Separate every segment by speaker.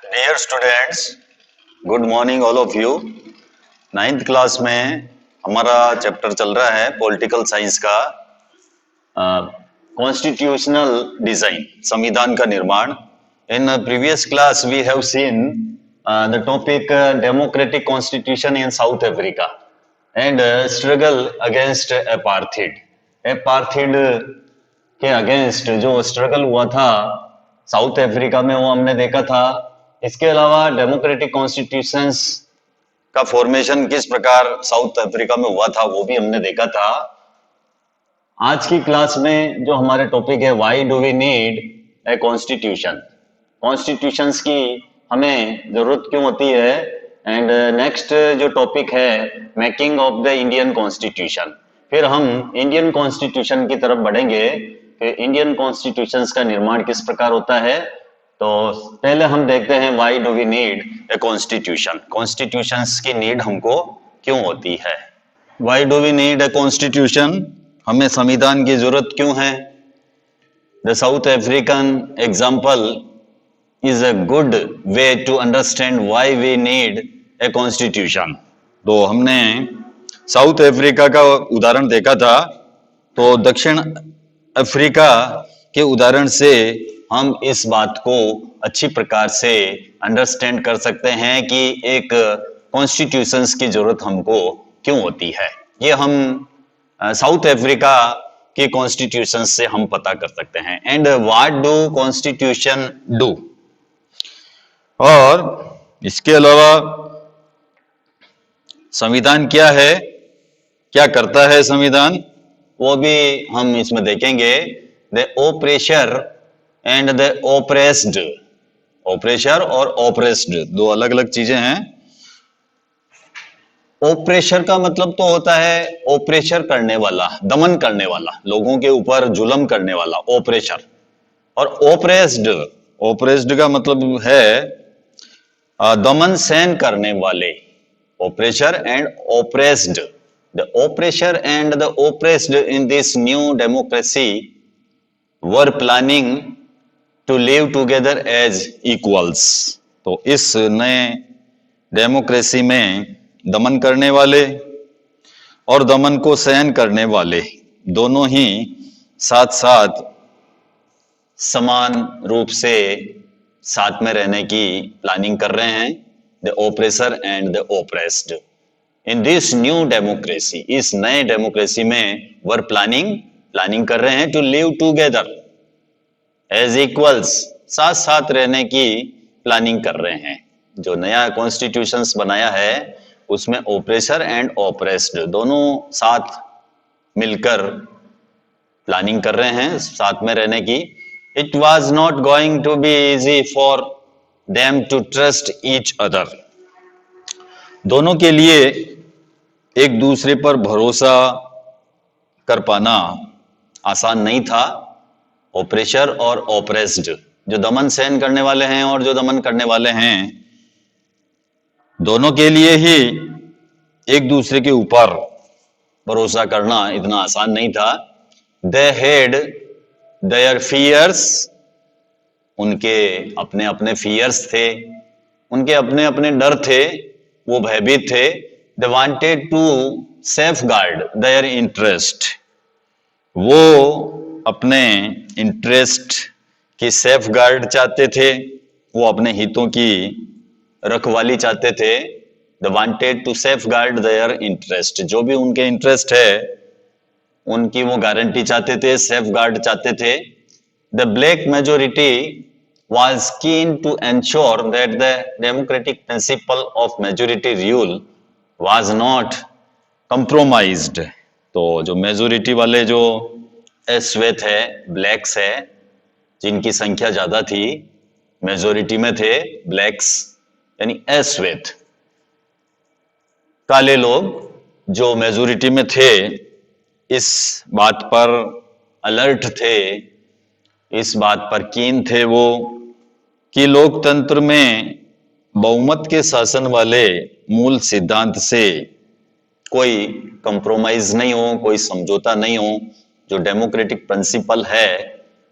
Speaker 1: Dear students, good morning all of you. Ninth class में हमारा chapter चल रहा है पॉलिटिकल साइंस का कॉन्स्टिट्यूशनल डिजाइन, संविधान का निर्माण। In previous class we have seen the topic democratic constitution in South Africa and struggle against apartheid. Apartheid के अगेंस्ट जो स्ट्रगल हुआ था साउथ अफ्रीका में, वो हमने देखा था। इसके अलावा डेमोक्रेटिक कॉन्स्टिट्यूशंस का फॉर्मेशन किस प्रकार साउथ अफ्रीका में हुआ था वो भी हमने देखा था। आज की क्लास में जो हमारे टॉपिक है, why do we need a constitution, constitutions की हमें जरूरत क्यों होती है। एंड नेक्स्ट जो टॉपिक है, making of the Indian constitution. फिर हम इंडियन कॉन्स्टिट्यूशन की तरफ बढ़ेंगे कि इंडियन कॉन्स्टिट्यूशंस का निर्माण किस प्रकार होता है। तो पहले हम देखते हैं why do we need a constitution, constitutions की नीड हमको क्यों होती है। Why do we need a constitution, हमें संविधान की जरूरत क्यों है। The South African example is a good way to understand why we need a constitution। तो हमने साउथ अफ्रीका का उदाहरण देखा था, तो दक्षिण अफ्रीका के उदाहरण से हम इस बात को अच्छी प्रकार से अंडरस्टैंड कर सकते हैं कि एक कॉन्स्टिट्यूशंस की जरूरत हमको क्यों होती है। ये हम साउथ अफ्रीका के कॉन्स्टिट्यूशन से हम पता कर सकते हैं। And what do constitution do, और इसके अलावा संविधान क्या है, क्या करता है संविधान, वो भी हम इसमें देखेंगे। The oppressor and the oppressed, ओप्रेशर और ओप्रेस्ड दो अलग अलग चीजें हैं। ओप्रेशर का मतलब तो होता है ओप्रेशर करने वाला, दमन करने वाला, लोगों के ऊपर जुल्म करने वाला, ओप्रेशर। और ओप्रेस्ड, ओप्रेस्ड का मतलब है दमन सहन करने वाले, oppressor and oppressed. The oppressor and the oppressed in this new democracy were planning to live together as equals. तो इस नए डेमोक्रेसी में दमन करने वाले और दमन को सहन करने वाले दोनों ही साथ साथ समान रूप से साथ में रहने की प्लानिंग कर रहे हैं। The oppressor and the oppressed in this new democracy, इस नए डेमोक्रेसी में वर प्लानिंग कर रहे हैं to live together as equals, साथ साथ रहने की प्लानिंग कर रहे हैं। जो नया कॉन्स्टिट्यूशंस बनाया है उसमें ओप्रेसर एंड ओप्रेस्ड दोनों साथ मिलकर प्लानिंग कर रहे हैं साथ में रहने की। It was not going to be easy for them to trust each other। दोनों के लिए एक दूसरे पर भरोसा कर पाना आसान नहीं था। ओप्रेशर और ओप्रेस्ड, जो दमन सहन करने वाले हैं और जो दमन करने वाले हैं, दोनों के लिए ही एक दूसरे के ऊपर भरोसा करना इतना आसान नहीं था। They had their fears, उनके अपने अपने फियर्स थे, उनके अपने अपने डर थे, वो भयभीत थे। They wanted to safeguard their interest, वो अपने इंटरेस्ट की सेफ गार्ड चाहते थे, वो अपने हितों की रखवाली चाहते थे। They wanted to safeguard their interest, जो भी उनके इंटरेस्ट है उनकी वो गारंटी चाहते थे, सेफ गार्ड चाहते थे। The black majority was keen to ensure that the democratic principle of majority rule was not compromised। तो जो मेजोरिटी वाले जो श्वेत है, ब्लैक्स है, जिनकी संख्या ज्यादा थी, मेजोरिटी में थे ब्लैक्स यानी अश्वेत, काले लोग जो मेजोरिटी में थे, इस बात पर अलर्ट थे, इस बात पर कीन थे वो कि लोकतंत्र में बहुमत के शासन वाले मूल सिद्धांत से कोई कंप्रोमाइज नहीं हो, कोई समझौता नहीं हो। जो डेमोक्रेटिक प्रिंसिपल है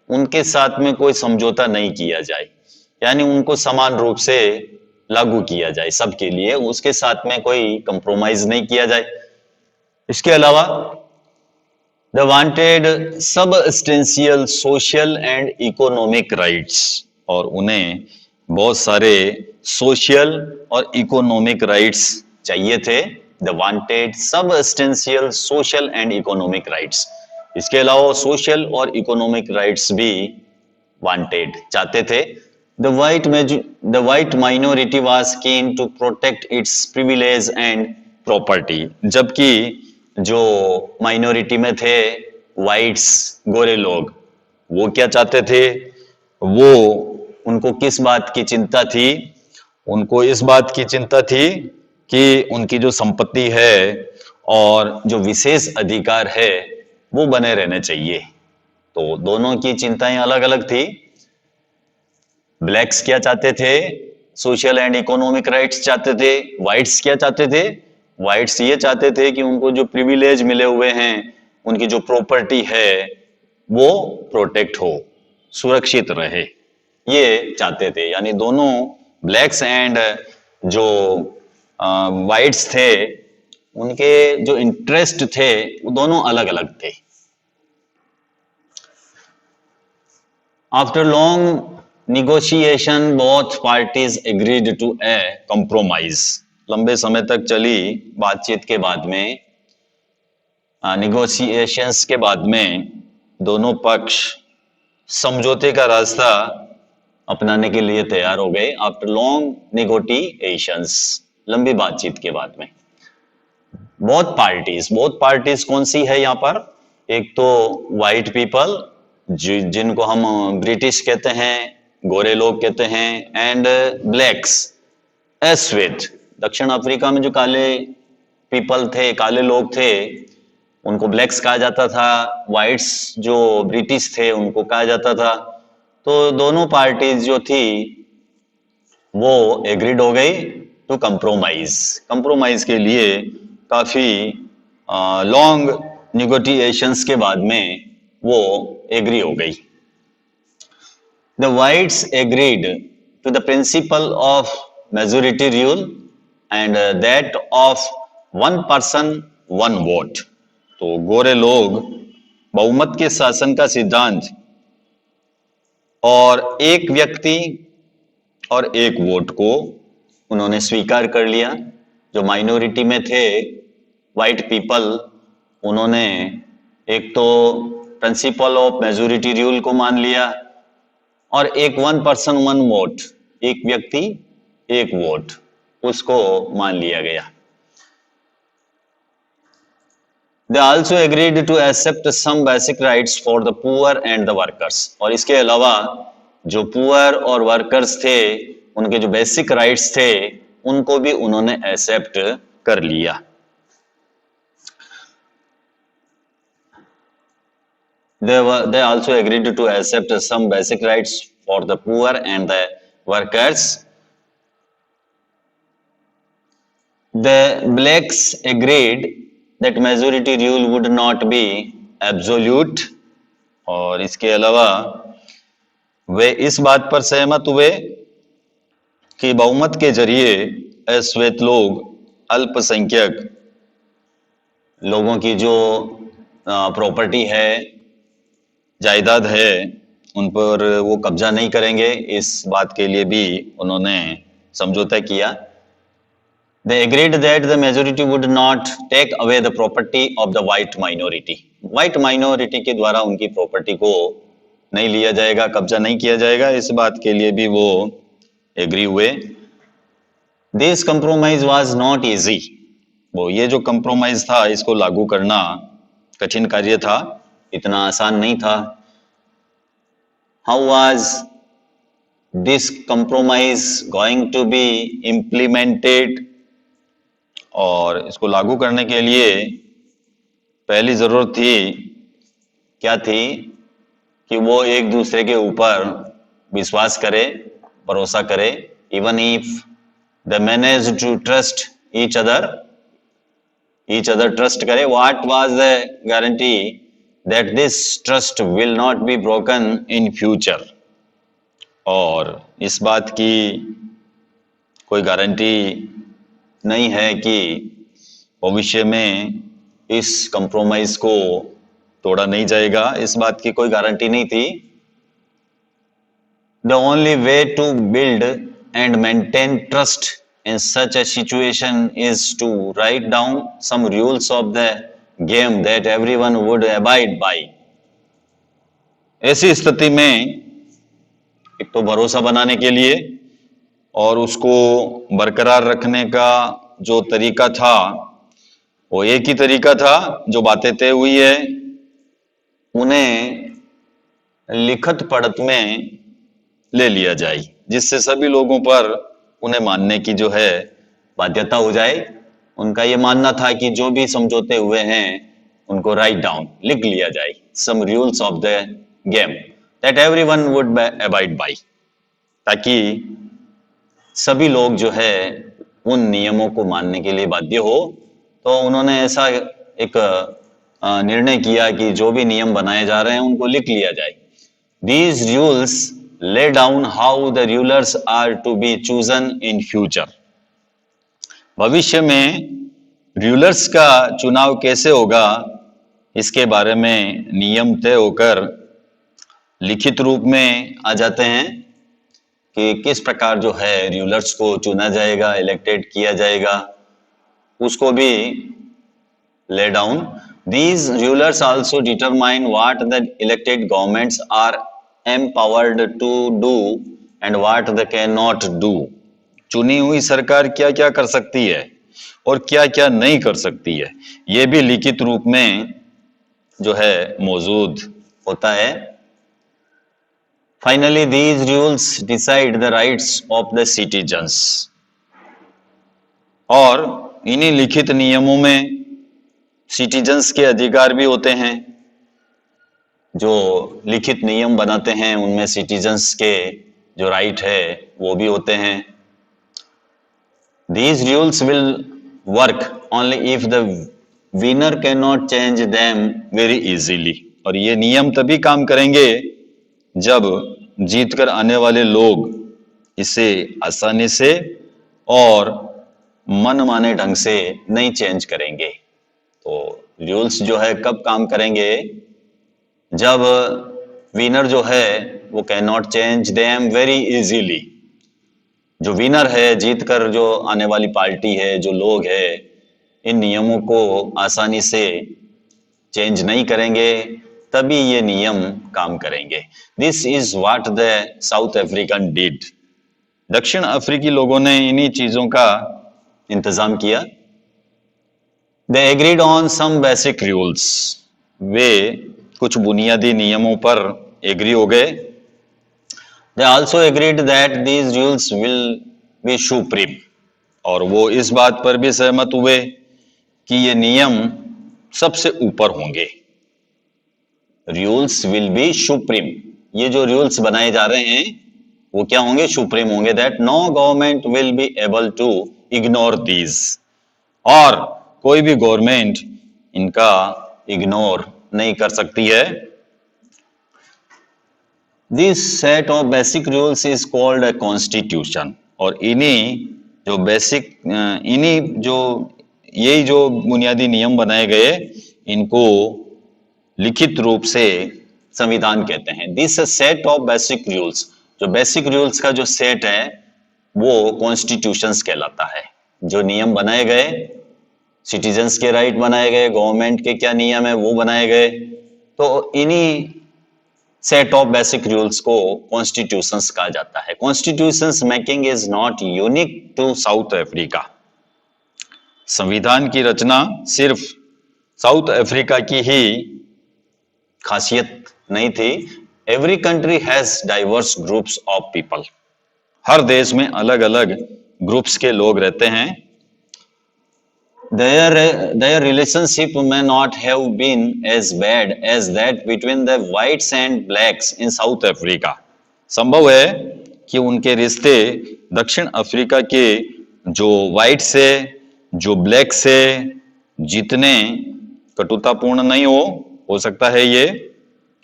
Speaker 1: उनके साथ में कोई समझौता नहीं किया जाए। यानी उनको समान रूप से लागू किया जाए सबके लिए, उसके साथ में कोई कंप्रोमाइज नहीं किया जाए। इसके अलावा the wanted substantial social and economic rights, और उन्हें बहुत सारे सोशल और इकोनॉमिक राइट्स चाहिए थे। The wanted substantial social and economic rights, इसके अलावा सोशल और इकोनॉमिक राइट्स भी वांटेड चाहते थे। The white minority was keen to protect its privilege and property, जबकि जो माइनॉरिटी में थे वाइट्स, गोरे लोग, वो क्या चाहते थे, वो उनको किस बात की चिंता थी, उनको इस बात की चिंता थी कि उनकी जो संपत्ति है और जो विशेष अधिकार है वो बने रहने चाहिए। तो दोनों की चिंताएं अलग अलग थी। ब्लैक्स क्या चाहते थे, सोशल एंड इकोनॉमिक राइट्स चाहते थे। व्हाइट्स क्या चाहते थे, व्हाइट्स ये चाहते थे कि उनको जो प्रिविलेज मिले हुए हैं, उनकी जो प्रॉपर्टी है वो प्रोटेक्ट हो, सुरक्षित रहे, ये चाहते थे। यानी दोनों ब्लैक्स एंड जो व्हाइट्स थे, उनके जो इंटरेस्ट थे वो दोनों अलग अलग थे। After long negotiation, both parties agreed to a compromise. लंबे समय तक चली बातचीत के बाद में, निगोशिएशंस के बाद में, दोनों पक्ष समझौते का रास्ता अपनाने के लिए तैयार हो गए। आफ्टर लॉन्ग निगोटिएशंस, लंबी बातचीत के बाद में। बोथ पार्टीज कौन सी है यहाँ पर, एक तो व्हाइट पीपल जिनको हम ब्रिटिश कहते हैं, गोरे लोग कहते हैं, एंड ब्लैक्स श्वेत। दक्षिण अफ्रीका में जो काले पीपल थे, काले लोग थे, उनको ब्लैक्स कहा जाता था। व्हाइट्स जो ब्रिटिश थे उनको कहा जाता था। तो दोनों पार्टीज जो थी वो एग्रीड हो गई टू कंप्रोमाइज। कंप्रोमाइज के लिए काफी लॉन्ग निगोटिएशंस के बाद में वो एग्री हो गई। The whites agreed to the principle of majority rule and that of one person one vote. तो गोरे लोग बहुमत के शासन का सिद्धांत और एक व्यक्ति और एक वोट को उन्होंने स्वीकार कर लिया। जो माइनॉरिटी में थे व्हाइट पीपल, उन्होंने एक तो प्रिंसिपल ऑफ मेजोरिटी रूल को मान लिया, और एक वन पर्सन वन वोट, एक व्यक्ति एक वोट, उसको मान लिया गया। They also agreed to accept some basic rights for the poor and the workers. और इसके अलावा जो पुअर और वर्कर्स थे, उनके जो बेसिक राइट्स थे, उनको भी उन्होंने एक्सेप्ट कर लिया। They also agreed to accept some basic rights for the poor and the workers. The blacks agreed that majority rule would not be absolute. और इसके अलावा वे इस बात पर सहमत हुए कि बहुमत के जरिए श्वेत लोग, अल्पसंख्यक लोगों की जो प्रॉपर्टी है, जायदाद है, उन पर वो कब्जा नहीं करेंगे। इस बात के लिए भी उन्होंने समझौता किया। They agreed that the majority would not take away the property of the white minority. White minority के द्वारा उनकी प्रॉपर्टी को नहीं लिया जाएगा, कब्जा नहीं किया जाएगा। इस बात के लिए भी वो एग्री हुए। This compromise was not easy. वो ये जो कंप्रोमाइज था, इसको लागू करना कठिन कार्य था, इतना आसान नहीं था। How was this compromise going to be implemented? और इसको लागू करने के लिए पहली जरूरत थी, क्या थी, कि वो एक दूसरे के ऊपर विश्वास करे, भरोसा करे। Even if they managed to trust each other trust करे। What was the guarantee that this trust will not be broken in future? और इस बात की कोई गारंटी नहीं है कि भविष्य में इस कंप्रोमाइज को तोड़ा नहीं जाएगा, इस बात की कोई गारंटी नहीं थी। The only way to build and maintain trust in such a situation is to write down some rules of the game that everyone would abide by. ऐसी स्थिति में एक तो भरोसा बनाने के लिए और उसको बरकरार रखने का जो तरीका था वो एक ही तरीका था, जो बातें तय हुई है उन्हें लिखत पढ़त में ले लिया जाए, जिससे सभी लोगों पर उन्हें मानने की जो है बाध्यता हो जाए। उनका ये मानना था कि जो भी समझौते हुए हैं उनको राइट डाउन लिख लिया जाए, some rules of the game that everyone would abide by, ताकि सभी लोग जो है उन नियमों को मानने के लिए बाध्य हो। तो उन्होंने ऐसा एक निर्णय किया कि जो भी नियम बनाए जा रहे हैं उनको लिख लिया जाए। These rules lay down how the rulers are to be chosen in future. भविष्य में रूलर्स का चुनाव कैसे होगा इसके बारे में नियम तय होकर लिखित रूप में आ जाते हैं कि किस प्रकार जो है रूलर्स को चुना जाएगा, इलेक्टेड किया जाएगा, उसको भी lay down. These rulers also determine what the elected governments are empowered to do and what they cannot do. चुनी हुई सरकार क्या क्या कर सकती है और क्या क्या नहीं कर सकती है, ये भी लिखित रूप में जो है मौजूद होता है। Finally, these rules decide the rights of the citizens. और इन्हीं लिखित नियमों में सिटीजन्स के अधिकार भी होते हैं। जो लिखित नियम बनाते हैं उनमें सिटीजन्स के जो राइट है वो भी होते हैं। These rules will work only if the winner cannot change them very easily. और ये नियम तभी काम करेंगे जब जीतकर आने वाले लोग इसे आसानी से और मनमाने ढंग से नहीं चेंज करेंगे। तो रूल्स जो है कब काम करेंगे, जब विनर जो है वो can not change them very easily. जो विनर है, जीतकर जो आने वाली पार्टी है, जो लोग है, इन नियमों को आसानी से चेंज नहीं करेंगे, तभी ये नियम काम करेंगे। This is what the South African did. दक्षिण अफ्रीकी लोगों ने इन्हीं चीजों का इंतजाम किया। They agreed on some basic rules. वे कुछ बुनियादी नियमों पर एग्री हो गए। They also agreed that these rules will be supreme. और वो इस बात पर भी सहमत हुए कि ये नियम सबसे ऊपर होंगे। Rules will be supreme. ये जो रूल्स बनाए जा रहे हैं वो क्या होंगे? सुप्रीम होंगे। That no government will be able to ignore these. और कोई भी गवर्नमेंट इनका इग्नोर नहीं कर सकती है। This set of basic rules is called a constitution. और यही जो बुनियादी नियम बनाए गए इनको लिखित रूप से संविधान कहते हैं। This set of basic rules, जो बेसिक रूल्स का जो सेट है वो कॉन्स्टिट्यूशंस कहलाता है। जो नियम बनाए गए, सिटीजन्स के राइट बनाए गए, गवर्नमेंट के क्या नियम है वो बनाए गए, तो इन्हीं सेट ऑफ बेसिक रूल्स को कॉन्स्टिट्यूशंस कहा जाता है। Constitutions making is not unique to South Africa. संविधान की रचना सिर्फ साउथ अफ्रीका की ही खासियत नहीं थी। Every country has diverse groups of people. हर देश में अलग अलग ग्रुप्स के लोग रहते हैं। Their relationship may not have been as bad as that between the whites and blacks in South Africa. संभव है कि उनके रिश्ते दक्षिण अफ्रीका के जो व्हाइट से, जो ब्लैक से जितने कटुतापूर्ण नहीं हो सकता है ये।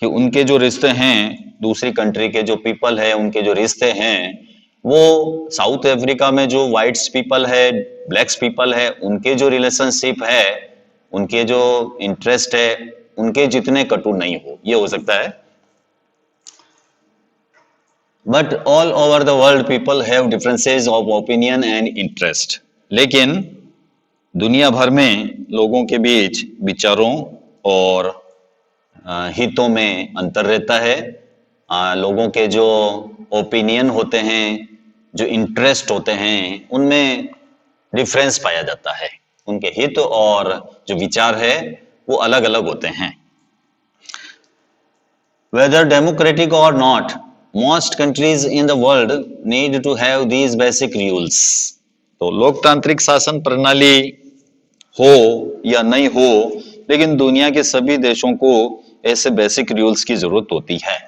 Speaker 1: कि उनके जो रिश्ते हैं दूसरी कंट्री के जो पीपल है उनके जो रिश्ते हैं वो साउथ अफ्रीका में जो व्हाइट्स पीपल है ब्लैक्स पीपल है उनके जो रिलेशनशिप है उनके जो इंटरेस्ट है उनके जितने कटु नहीं हो, ये हो सकता है। But all over the world people have differences of opinion and interest, लेकिन दुनिया भर में लोगों के बीच विचारों और हितों में अंतर रहता है। लोगों के जो ओपिनियन होते हैं जो इंटरेस्ट होते हैं उनमें डिफरेंस पाया जाता है, उनके हित और जो विचार है वो अलग अलग होते हैं। Whether democratic or not, most countries in the world need to have these basic rules. तो लोकतांत्रिक शासन प्रणाली हो या नहीं हो, लेकिन दुनिया के सभी देशों को ऐसे बेसिक रूल्स की जरूरत होती है,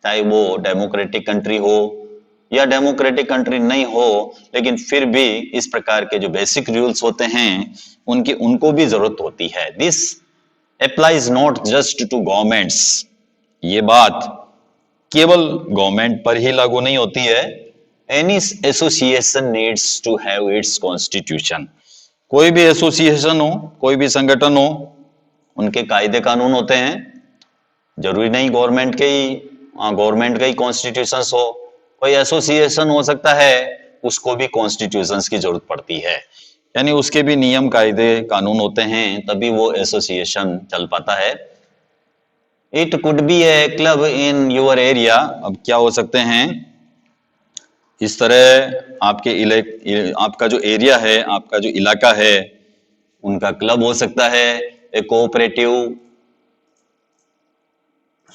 Speaker 1: चाहे वो डेमोक्रेटिक कंट्री हो या डेमोक्रेटिक कंट्री नहीं हो, लेकिन फिर भी इस प्रकार के जो बेसिक रूल्स होते हैं उनको भी जरूरत होती है। This applies not just to governments, ये बात केवल गवर्नमेंट पर ही लागू नहीं होती है। Any association needs to have its constitution, कोई भी एसोसिएशन हो कोई भी संगठन हो उनके कायदे कानून होते हैं, जरूरी नहीं गवर्नमेंट के ही कॉन्स्टिट्यूशन हो, कोई एसोसिएशन हो सकता है उसको भी कॉन्स्टिट्यूशन की जरूरत पड़ती है, यानी उसके भी नियम कायदे कानून होते हैं तभी वो एसोसिएशन चल पाता है। It could be A club in your area, अब क्या हो सकते हैं इस तरह आपका जो एरिया है आपका जो इलाका है उनका क्लब हो सकता है, एक कोऑपरेटिव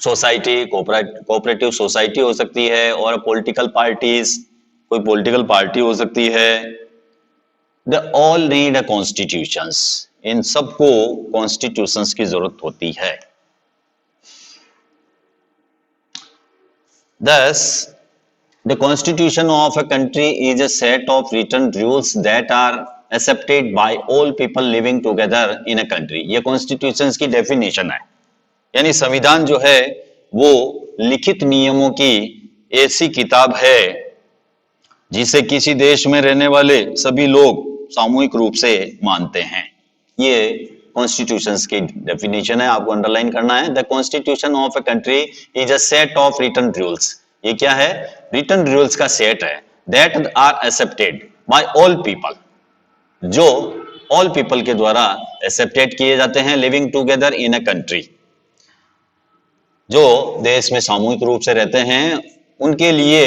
Speaker 1: सोसाइटी हो सकती है, और पॉलिटिकल पार्टीज, कोई पॉलिटिकल पार्टी हो सकती है। They all need a constitutions, इन सबको कॉन्स्टिट्यूशंस की जरूरत होती है। Thus, the constitution of a country is a set of written rules that are accepted by all people living together in a country. ये constitutions की definition है, यानी संविधान जो है वो लिखित नियमों की ऐसी किताब है जिसे किसी देश में रहने वाले सभी लोग सामूहिक रूप से मानते हैं। ये कॉन्स्टिट्यूशंस की डेफिनेशन है, आपको अंडरलाइन करना है। The constitution of a country is a set of written rules, ये क्या है? रिटन रूल्स का सेट है, that are accepted by all people, जो ऑल पीपल के द्वारा एक्सेप्टेड किए जाते हैं, living together in a country, जो देश में सामूहिक रूप से रहते हैं उनके लिए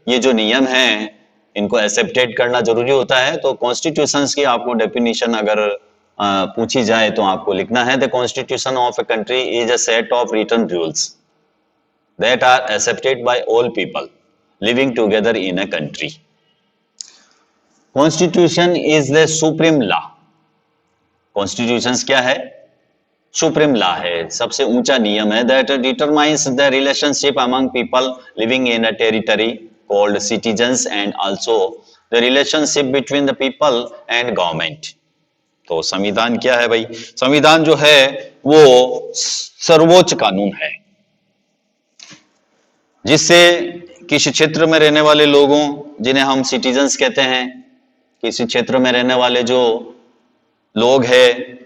Speaker 1: ये जो नियम हैं इनको एक्सेप्टेड करना जरूरी होता है। तो कॉन्स्टिट्यूशंस की आपको डेफिनेशन अगर पूछी जाए तो आपको लिखना है, the constitution of a country is a set of written rules that are accepted by all people living together in a country. Constitution is the supreme law, constitutions क्या है? सुप्रीम लॉ है, सबसे ऊंचा नियम है, that determines the relationship among people living in a territory called citizens and also the relationship between the people and government. तो संविधान क्या है भाई? संविधान जो है वो सर्वोच्च कानून है जिससे किसी क्षेत्र में रहने वाले लोगों, जिन्हें हम सिटीजन्स कहते हैं, किसी क्षेत्र में रहने वाले जो लोग हैं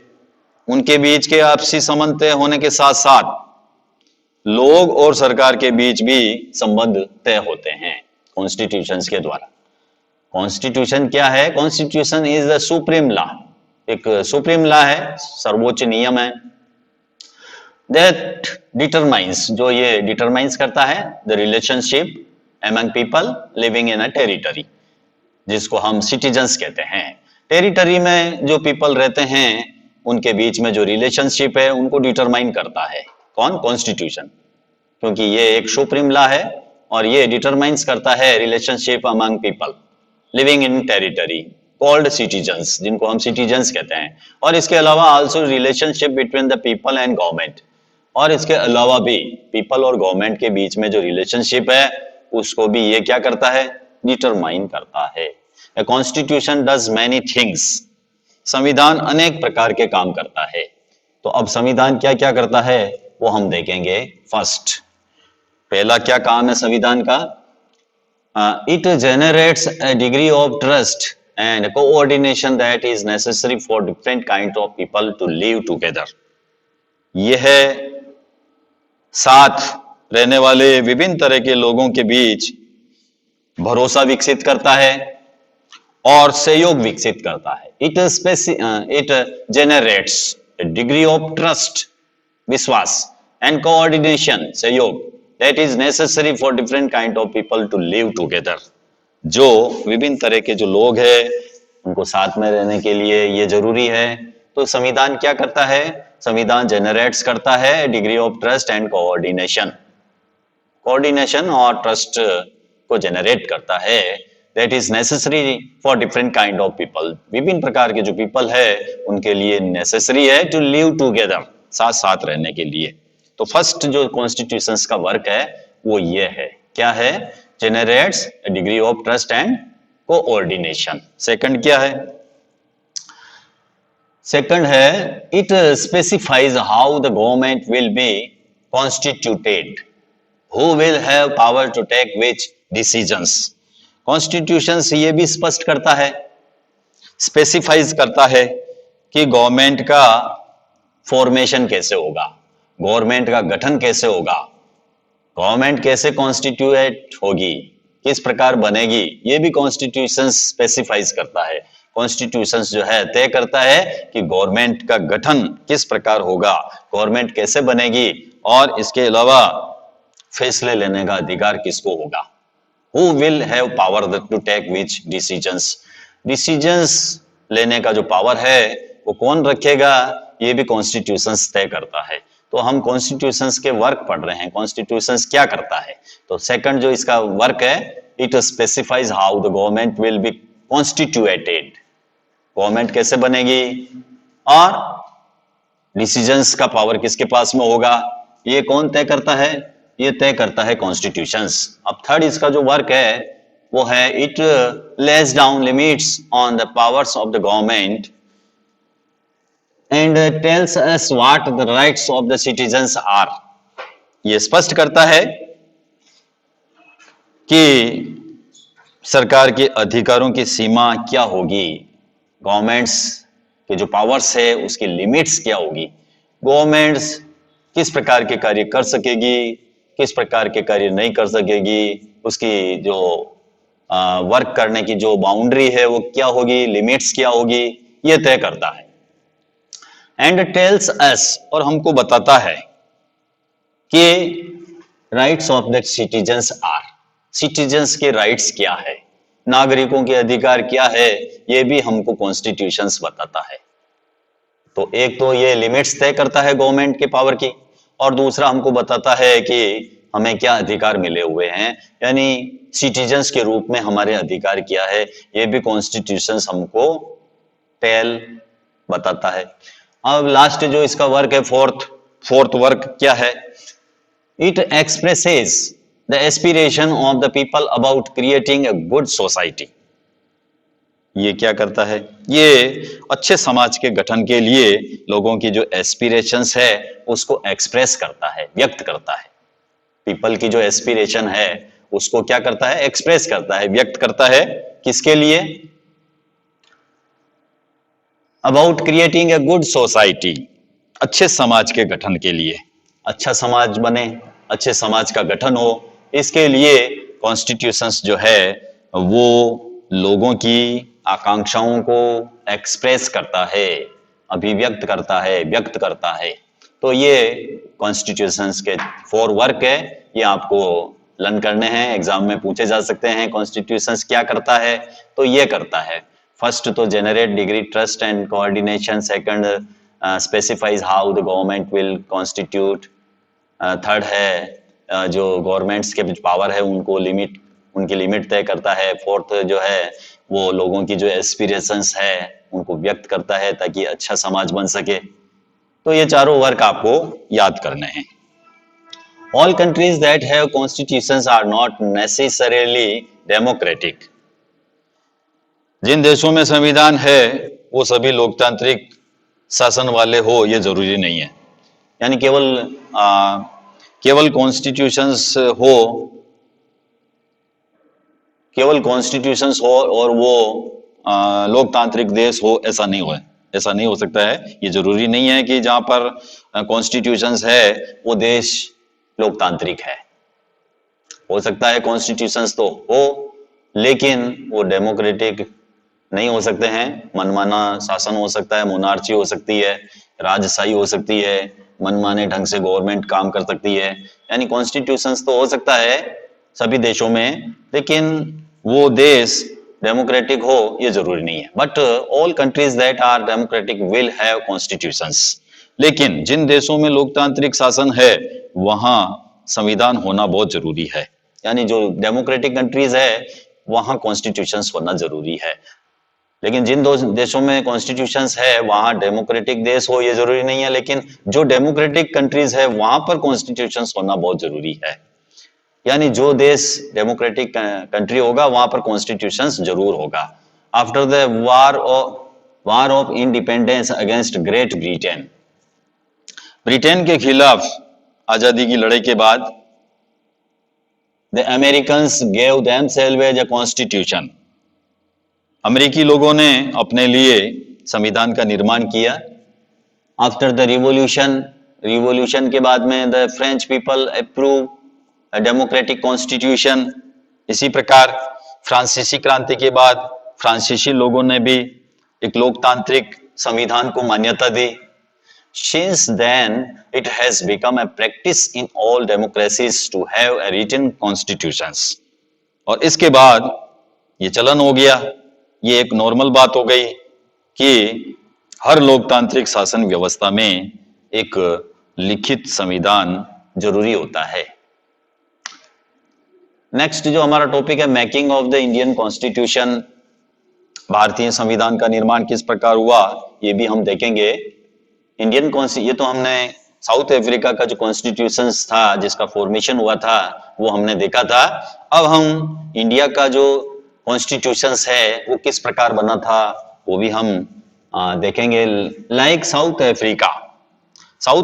Speaker 1: उनके बीच के आपसी संबंध तय होने के साथ साथ लोग और सरकार के बीच भी संबंध तय होते हैं कॉन्स्टिट्यूशंस के द्वारा। कॉन्स्टिट्यूशन क्या है? Constitution is the supreme law, एक सुप्रीम लॉ है, सर्वोच्च नियम है, दैट डिटरमाइंस, जो ये डिटरमाइंस करता है the relationship among people living in a territory, जिसको हम सिटीजन्स कहते हैं। टेरिटरी में जो पीपल रहते हैं उनके बीच में जो रिलेशनशिप है उनको डिटरमाइन करता है कौन? कॉन्स्टिट्यूशन, क्योंकि ये एक सुप्रीम लॉ है और ये डिटरमाइंस करता है रिलेशनशिप अमंग पीपल लिविंग इन टेरिटरी कॉल्ड सिटीजन्स, जिनको हम सिटीजन्स कहते हैं। और इसके अलावा also relationship between the people and government, और इसके अलावा भी पीपल और गवर्नमेंट के बीच में जो रिलेशनशिप है उसको भी ये क्या करता है? डिटरमाइन करता है। A constitution does many things, संविधान अनेक प्रकार के काम करता है। तो अब संविधान क्या क्या करता है वो हम देखेंगे फर्स्ट। पहला क्या काम है संविधान का? It generates a degree of trust and coordination that is necessary for different kind of people to live together. यह साथ रहने वाले विभिन्न तरह के लोगों के बीच भरोसा विकसित करता है और सहयोग विकसित करता है। It generates degree of trust, विश्वास, एंड कोऑर्डिनेशन, सहयोग, that is necessary for different kind of people to live together. जो विभिन्न तरह के जो लोग हैं उनको साथ में रहने के लिए ये जरूरी है। तो संविधान क्या करता है? संविधान जनरेट्स करता है degree of trust and coordination, coordination और ट्रस्ट को जनरेट करता है, that is necessary for different kind of people. विभिन्न प्रकार के जो पीपल है उनके लिए नेसेसरी है टू लिव टुगेदर, साथ साथ रहने के लिए। तो फर्स्ट जो कॉन्स्टिट्यूशंस का वर्क है वो ये है, क्या है? Generates degree of trust and coordination. Second क्या है? सेकंड है it specifies how the government will be constituted, who will have power to take which decisions. Constitution से ये भी स्पष्ट करता है, स्पेसिफाइज करता है कि गवर्नमेंट का फॉर्मेशन कैसे होगा, गवर्नमेंट का गठन कैसे होगा, गवर्नमेंट कैसे कॉन्स्टिट्यूट होगी, किस प्रकार बनेगी, ये भी कॉन्स्टिट्यूशन स्पेसिफाइज करता है। कॉन्स्टिट्यूशन जो है तय करता है कि गवर्नमेंट का गठन किस प्रकार होगा, गवर्नमेंट कैसे बनेगी, और इसके अलावा फैसले लेने का अधिकार किसको होगा। Who will have power to take which decisions? Decisions लेने का जो पावर है वो कौन रखेगा, ये भी कॉन्स्टिट्यूशन तय करता है। तो हम कॉन्स्टिट्यूशंस के वर्क पढ़ रहे हैं, कॉन्स्टिट्यूशंस क्या करता है। तो सेकंड जो इसका वर्क है, it specifies how the government will be constituted, government कैसे बनेगी और डिसीजंस का पावर किसके पास में होगा, ये कौन तय करता है? ये तय करता है कॉन्स्टिट्यूशंस। अब थर्ड इसका जो वर्क है वो है it lays down limits on the powers of the government and tells us what the rights of the citizens are. ये स्पष्ट करता है कि सरकार के अधिकारों की सीमा क्या होगी, गवर्नमेंट्स के जो पावर्स है उसकी लिमिट्स क्या होगी, गवर्नमेंट्स किस प्रकार के कार्य कर सकेगी, किस प्रकार के कार्य नहीं कर सकेगी, उसकी जो वर्क करने की जो बाउंड्री है वो क्या होगी, लिमिट्स क्या होगी, ये तय करता है। एंड टेल्स अस, और हमको बताता है कि rights of the citizens are, citizens के राइट्स क्या है, नागरिकों के अधिकार क्या है, ये भी हमको कॉन्स्टिट्यूशंस बताता है। तो एक तो ये लिमिट्स तय करता है गवर्नमेंट के पावर की, और दूसरा हमको बताता है कि हमें क्या अधिकार मिले हुए हैं, यानी सिटीजंस के रूप में हमारे अधिकार क्या है, ये भी कॉन्स्टिट्यूशंस हमको बताता है। अब लास्ट जो इसका वर्क है, फोर्थ वर्क क्या है? It expresses the aspiration of the people about creating a good society. ये क्या करता है? ये अच्छे समाज के गठन के लिए लोगों की जो एस्पिरेशंस है उसको एक्सप्रेस करता है, व्यक्त करता है। पीपल की जो एस्पिरेशन है उसको क्या करता है? एक्सप्रेस करता है, व्यक्त करता है। किसके लिए? About creating a good society, अच्छे समाज के गठन के लिए। अच्छा समाज बने, अच्छे समाज का गठन हो, इसके लिए कॉन्स्टिट्यूशंस जो है वो लोगों की आकांक्षाओं को एक्सप्रेस करता है, अभिव्यक्त करता है, व्यक्त करता है। तो ये कॉन्स्टिट्यूशंस के 4 वर्क है, ये आपको लर्न करने हैं, एग्जाम में पूछे जा सकते हैं। कॉन्स्टिट्यूशंस क्या करता है? तो ये करता है, फर्स्ट तो generate degree trust and coordination, second specifies how the government will constitute, third है जो गवर्नमेंट्स के पावर है उनको उनकी लिमिट तय करता है, फोर्थ जो है वो लोगों की जो एस्पिरेशंस है उनको व्यक्त करता है ताकि अच्छा समाज बन सके। तो ये चारों वर्क आपको याद करने हैं। All countries that have constitutions are not necessarily democratic. जिन देशों में संविधान है वो सभी लोकतांत्रिक शासन वाले हो ये जरूरी नहीं है। यानी केवल कॉन्स्टिट्यूशंस हो, केवल कॉन्स्टिट्यूशंस हो और वो लोकतांत्रिक देश हो, ऐसा नहीं हो, ऐसा नहीं हो सकता है। ये जरूरी नहीं है कि जहां पर कॉन्स्टिट्यूशंस है वो देश लोकतांत्रिक है। हो सकता है कॉन्स्टिट्यूशंस तो हो लेकिन वो डेमोक्रेटिक नहीं हो सकते हैं, मनमाना शासन हो सकता है, मोनार्ची हो सकती है, राजशाही हो सकती है, मनमाने ढंग से गवर्नमेंट काम कर सकती है। यानी कॉन्स्टिट्यूशंस तो हो सकता है सभी देशों में, लेकिन वो देश डेमोक्रेटिक हो ये जरूरी नहीं है। But all countries that are democratic will have constitutions. लेकिन जिन देशों में लोकतांत्रिक शासन है वहां संविधान होना बहुत जरूरी है। यानी जो डेमोक्रेटिक कंट्रीज है वहां कॉन्स्टिट्यूशंस होना जरूरी है। लेकिन जिन दो देशों में कॉन्स्टिट्यूशंस है वहां डेमोक्रेटिक देश हो ये जरूरी नहीं है, लेकिन जो डेमोक्रेटिक कंट्रीज है वहां पर कॉन्स्टिट्यूशंस होना बहुत जरूरी है। यानी जो देश डेमोक्रेटिक कंट्री होगा वहां पर कॉन्स्टिट्यूशंस जरूर होगा। After the war of independence against Great Britain, Britain के खिलाफ आजादी की लड़ाई के बाद the Americans gave themselves as a constitution, अमेरिकी लोगों ने अपने लिए संविधान का निर्माण किया। आफ्टर द रिवॉल्यूशन के बाद में the French people approve a democratic constitution. इसी प्रकार फ्रांसीसी क्रांति के बाद फ्रांसीसी लोगों ने भी एक लोकतांत्रिक संविधान को मान्यता दी। Since then, it has become a practice in all democracies to have a written constitutions. और इसके बाद ये चलन हो गया, ये एक नॉर्मल बात हो गई कि हर लोकतांत्रिक शासन व्यवस्था में एक लिखित संविधान जरूरी होता है। नेक्स्ट जो हमारा टॉपिक है, making of the Indian constitution, भारतीय संविधान का निर्माण किस प्रकार हुआ ये भी हम देखेंगे। इंडियन ये तो हमने साउथ अफ्रीका का जो कॉन्स्टिट्यूशन था जिसका फॉर्मेशन हुआ था वो हमने देखा था। अब हम इंडिया का जो कॉन्स्टिट्यूशन है वो किस प्रकार बना था वो भी हम देखेंगे। लाइक साउथ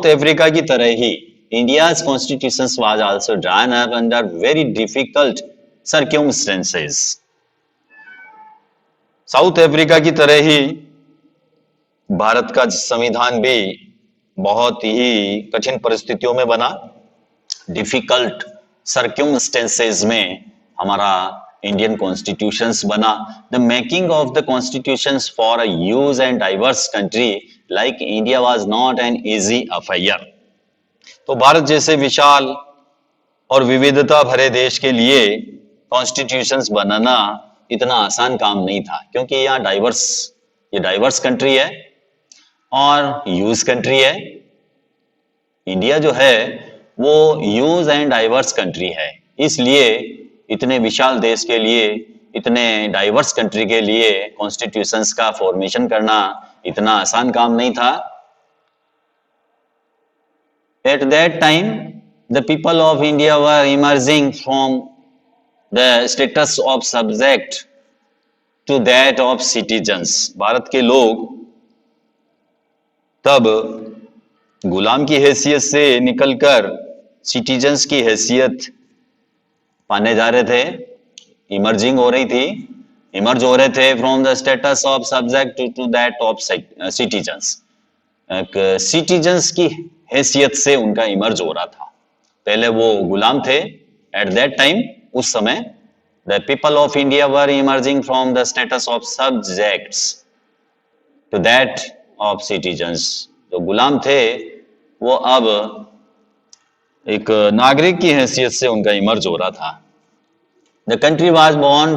Speaker 1: अफ्रीका की तरह ही India's constitution was also drawn up under very difficult circumstances. South Africa की तरह ही भारत का संविधान भी बहुत ही कठिन परिस्थितियों में बना, डिफिकल्ट सर्कमस्टेंसेस में हमारा इंडियन कॉन्स्टिट्यूशंस बना। The making of the constitutions for a huge and diverse country like India was not an easy affair. तो भारत जैसे विशाल और विविधता भरे देश के लिए कॉन्स्टिट्यूशंस बनाना इतना आसान काम नहीं था, क्योंकि यहाँ ये डाइवर्स कंट्री है और ह्यूज कंट्री है। इंडिया जो है वो ह्यूज एंड डाइवर्स कंट्री है, इसलिए इतने विशाल देश के लिए, इतने डाइवर्स कंट्री के लिए कॉन्स्टिट्यूशंस का फॉर्मेशन करना इतना आसान काम नहीं था। At that time the people of India were emerging from the status of subject to that of citizens. Bharat के लोग तब गुलाम की हैसियत से निकलकर सिटीजन्स की हैसियत पाने जा रहे थे, इमर्जिंग हो रही थी, इमर्ज हो रहे थे from the status of subject to that of citizens. Citizens की हैसियत से उनका इमर्ज हो रहा था। पहले वो गुलाम थे एट दैट टाइम, उस समय the people of India were emerging from the status of subjects to that of citizens. जो गुलाम थे वो अब एक नागरिक की हैसियत से उनका इमर्ज हो रहा था। The country was born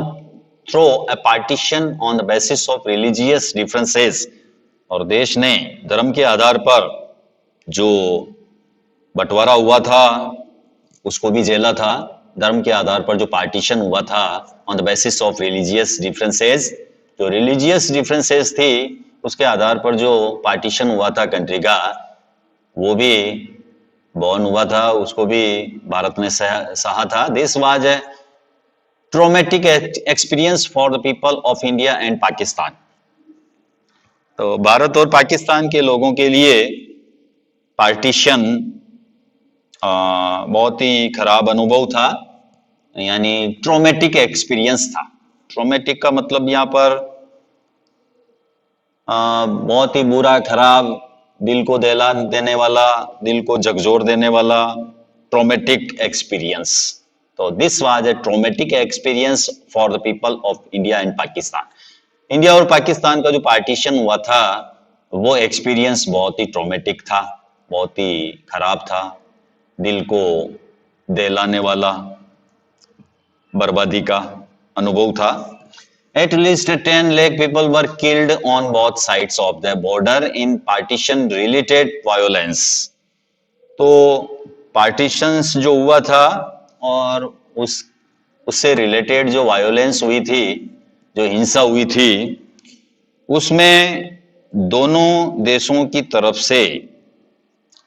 Speaker 1: through a partition on the basis of religious differences. और देश ने धर्म के आधार पर जो बंटवारा हुआ था उसको भी झेला था। धर्म के आधार पर जो पार्टीशन हुआ था on the basis of religious differences, जो रिलीजियस डिफरेंसेस थी उसके आधार पर जो पार्टीशन हुआ था कंट्री का, वो भी बॉर्न हुआ था, उसको भी भारत ने सहा था। This was a traumatic experience for the people of India and Pakistan. तो भारत और पाकिस्तान के लोगों के लिए पार्टीशन बहुत ही खराब अनुभव था, यानी ट्रोमेटिक एक्सपीरियंस था। ट्रोमेटिक का मतलब यहाँ पर बहुत ही बुरा, खराब, दिल को दहला देने वाला, दिल को झकझोर देने वाला ट्रोमेटिक एक्सपीरियंस। तो this was a traumatic experience for the people of India and Pakistan. India और पाकिस्तान का जो पार्टीशन हुआ था वो एक्सपीरियंस बहुत ही ट्रोमेटिक था, बहुत ही खराब था, दिल को दहलाने वाला बर्बादी का अनुभव था। At least 10 lakh people were killed on both sides of the border in partition related violence। तो पार्टीशंस जो हुआ था और उससे रिलेटेड जो वायोलेंस हुई थी, जो हिंसा हुई थी, उसमें दोनों देशों की तरफ से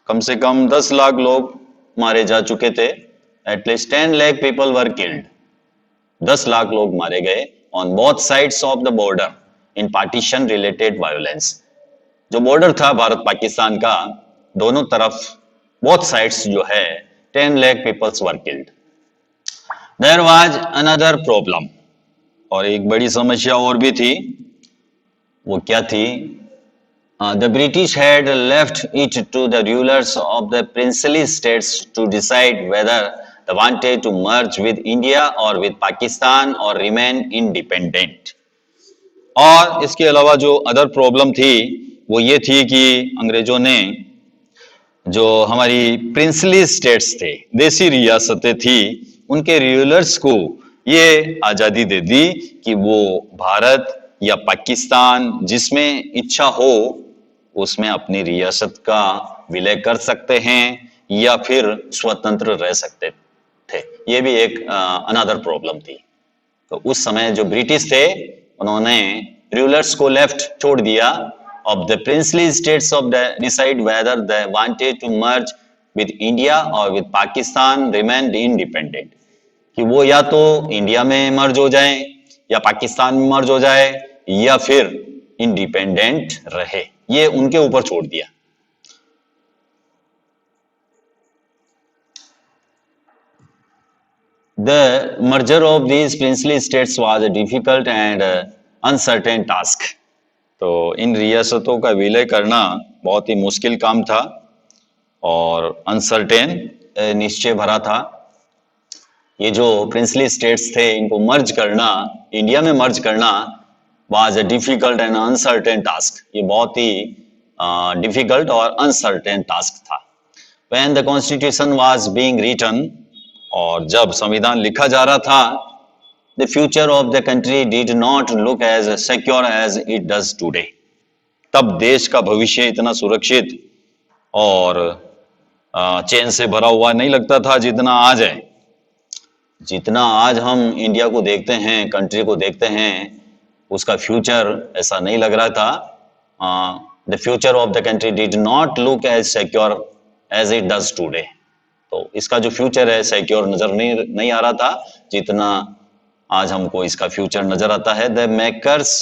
Speaker 1: कम से कम 10 लाख लोग मारे जा चुके थे। At least 10 lakh people were killed, 10 lakh लोग मारे गए on both sides of the border in partition related violence. जो बॉर्डर था भारत पाकिस्तान का, दोनों तरफ बोथ साइड्स जो है 10 lakh peoples were killed. There was another problem, और एक बड़ी समस्या और भी थी। वो क्या थी? The British had left it to the rulers of the princely states to decide whether they wanted to merge with India or with Pakistan or remain independent। और इसके अलावा जो अदर प्रॉब्लम थी वो ये थी कि अंग्रेजों ने जो हमारी प्रिंसली स्टेट्स थे, देसी रियासतें थी, उनके रूलर्स को ये आज़ादी दे दी कि वो भारत या पाकिस्तान जिसमें इच्छा हो उसमें अपनी रियासत का विलय कर सकते हैं या फिर स्वतंत्र रह सकते थे। ये भी एक अनदर प्रॉब्लम थी। तो उस समय जो ब्रिटिश थे उन्होंने रूलर्स को लेफ्ट छोड़ दिया of the princely states of the decide whether they wanted to merge with India or with Pakistan remained independent। कि वो या तो इंडिया में मर्ज हो जाए या पाकिस्तान में मर्ज हो जाए या फिर इंडिपेंडेंट रहे, ये उनके ऊपर छोड़ दिया। The merger of these princely states was a difficult and uncertain task। तो इन रियासतों का विलय करना बहुत ही मुश्किल काम था और अनसर्टेन, निश्चय भरा था। ये जो प्रिंसली स्टेट्स थे इनको मर्ज करना, इंडिया में मर्ज करना was a difficult and uncertain task. ये बहुत ही डिफिकल्ट और अनसर्टेन टास्क था। When the constitution was being written, और जब संविधान लिखा जा रहा था, the future of the country did not look as secure as it does today। तब देश का भविष्य इतना सुरक्षित और चैन से भरा हुआ नहीं लगता था जितना आज है। जितना आज हम इंडिया को देखते हैं, कंट्री को देखते हैं, उसका फ्यूचर ऐसा नहीं लग रहा था। The future of the country did not look as secure as it does today. तो इसका जो फ्यूचर है सिक्योर नजर नहीं आ रहा था जितना आज हमको इसका फ्यूचर नजर आता है। The makers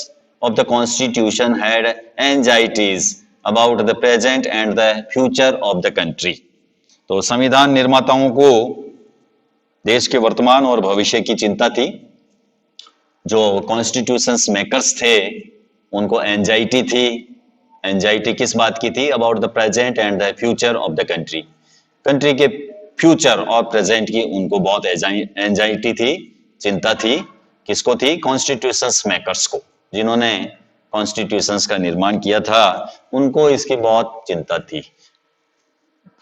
Speaker 1: of the constitution had anxieties about the present and the future of the country. तो संविधान निर्माताओं को देश के वर्तमान और भविष्य की चिंता थी। जो कॉन्स्टिट्यूशंस मेकर्स थे उनको एंजाइटी थी। एंजाइटी किस बात की थी? About the present and the future of the country. Country के फ्यूचर और प्रेजेंट की उनको बहुत एंजाइटी थी, चिंता थी। किसको थी? कॉन्स्टिट्यूशंस मेकर्स को, जिन्होंने कॉन्स्टिट्यूशंस का निर्माण किया था, उनको इसकी बहुत चिंता थी।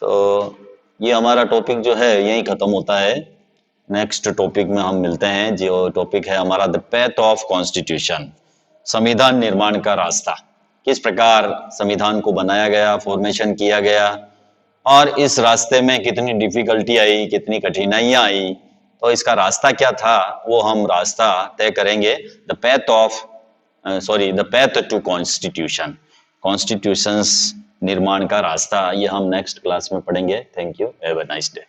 Speaker 1: तो ये हमारा टॉपिक जो है यही खत्म होता है। नेक्स्ट टॉपिक में हम मिलते हैं, जो टॉपिक है हमारा द पैथ ऑफ कॉन्स्टिट्यूशन, संविधान निर्माण का रास्ता। किस प्रकार संविधान को बनाया गया, फॉर्मेशन किया गया और इस रास्ते में कितनी डिफिकल्टी आई, कितनी कठिनाइयां आई, तो इसका रास्ता क्या था वो हम रास्ता तय करेंगे। The path to constitution, constitutions निर्माण का रास्ता, ये हम नेक्स्ट क्लास में पढ़ेंगे। Thank you, have a nice day.